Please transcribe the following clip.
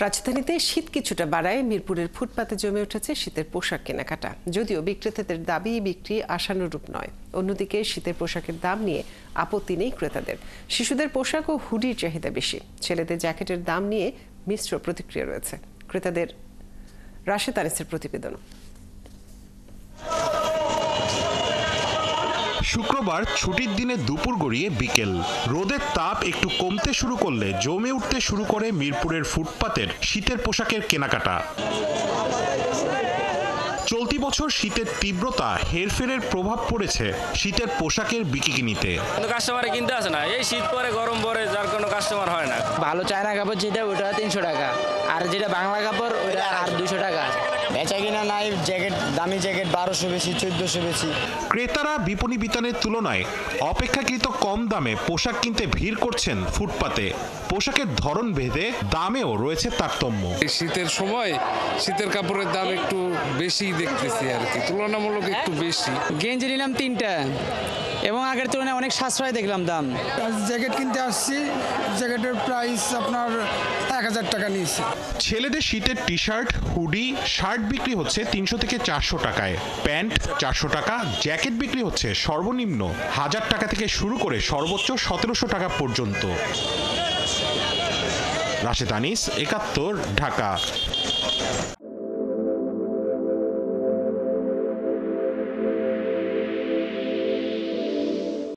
রাজধানীতে শীত কিছুটা বাড়ায় মিরপুরের ফুটপাতে জমে উঠেছে শীতের পোশাক কেনাকাটা। যদিও বিক্রেতাদের দাবি বিক্রি আশানুরূপ নয়। অন্যদিকে শীতের পোশাকের দাম নিয়ে আপত্তি নেই ক্রেতাদের। শিশুদের পোশাক ও হুডির চাহিদা বেশি। ছেলেদের জ্যাকেটের দাম নিয়ে মিশ্র প্রতিক্রিয়া রয়েছে ক্রেতাদের। রাশেদ আনিসের প্রতিবেদন। শুক্রবার ছুটির দিনে দুপুর গড়িয়ে বিকেল, রোদের তাপ একটু কমতে শুরু করলে জমে উঠতে শুরু করে মিরপুরের ফুটপাতের শীতের পোশাকের কেনাকাটা। চলতি বছর শীতের তীব্রতা হেরফেরের প্রভাব পড়েছে শীতের পোশাকের বিকিনিতে। কাস্টমার কিনতে আসে না, এই শীত পরে গরম পরে যার কোনো কাস্টমার হয় না। ভালো চায়না কাপড় যেটা ওটা 300 টাকা, আর যেটা বাংলা কাপড় ওটা আর 200 টাকা। বেচা কিনা নাই, জ্যাকেট দামি জ্যাকেট 1200 বেশি, 1400 বেশি। ক্রেতারা বিপণী বিতানের তুলনায় অপেক্ষাকৃত কম দামে পোশাক কিনতে ভিড় করছেন ফুটপাতে। পোশাকের ধরন ভেদে দামেও রয়েছে তারতম্য। শীতের সময় শীতের কাপড়ের দাম একটু বেশি দেখতেছি আর কি, তুলনামূলক একটু বেশি। গেঞ্জি নিলাম 3টা এবং আগের তুলনায় অনেক সাশ্রয় দেখলাম দাম। জ্যাকেট কিনতে আসছি, জ্যাকেটের প্রাইস আপনার 1000 টাকা নিয়েছে। ছেলেদের শীতের টি শার্ট, হুডি, শার্ট বিক্রি হচ্ছে 300 থেকে 400 টাকায়, প্যান্ট 400 টাকা, জ্যাকেট বিক্রি হচ্ছে সর্বনিম্ন 1000 টাকা থেকে শুরু করে সর্বোচ্চ 1700 টাকা পর্যন্ত। রাশেদ আনিস, 71, ঢাকা।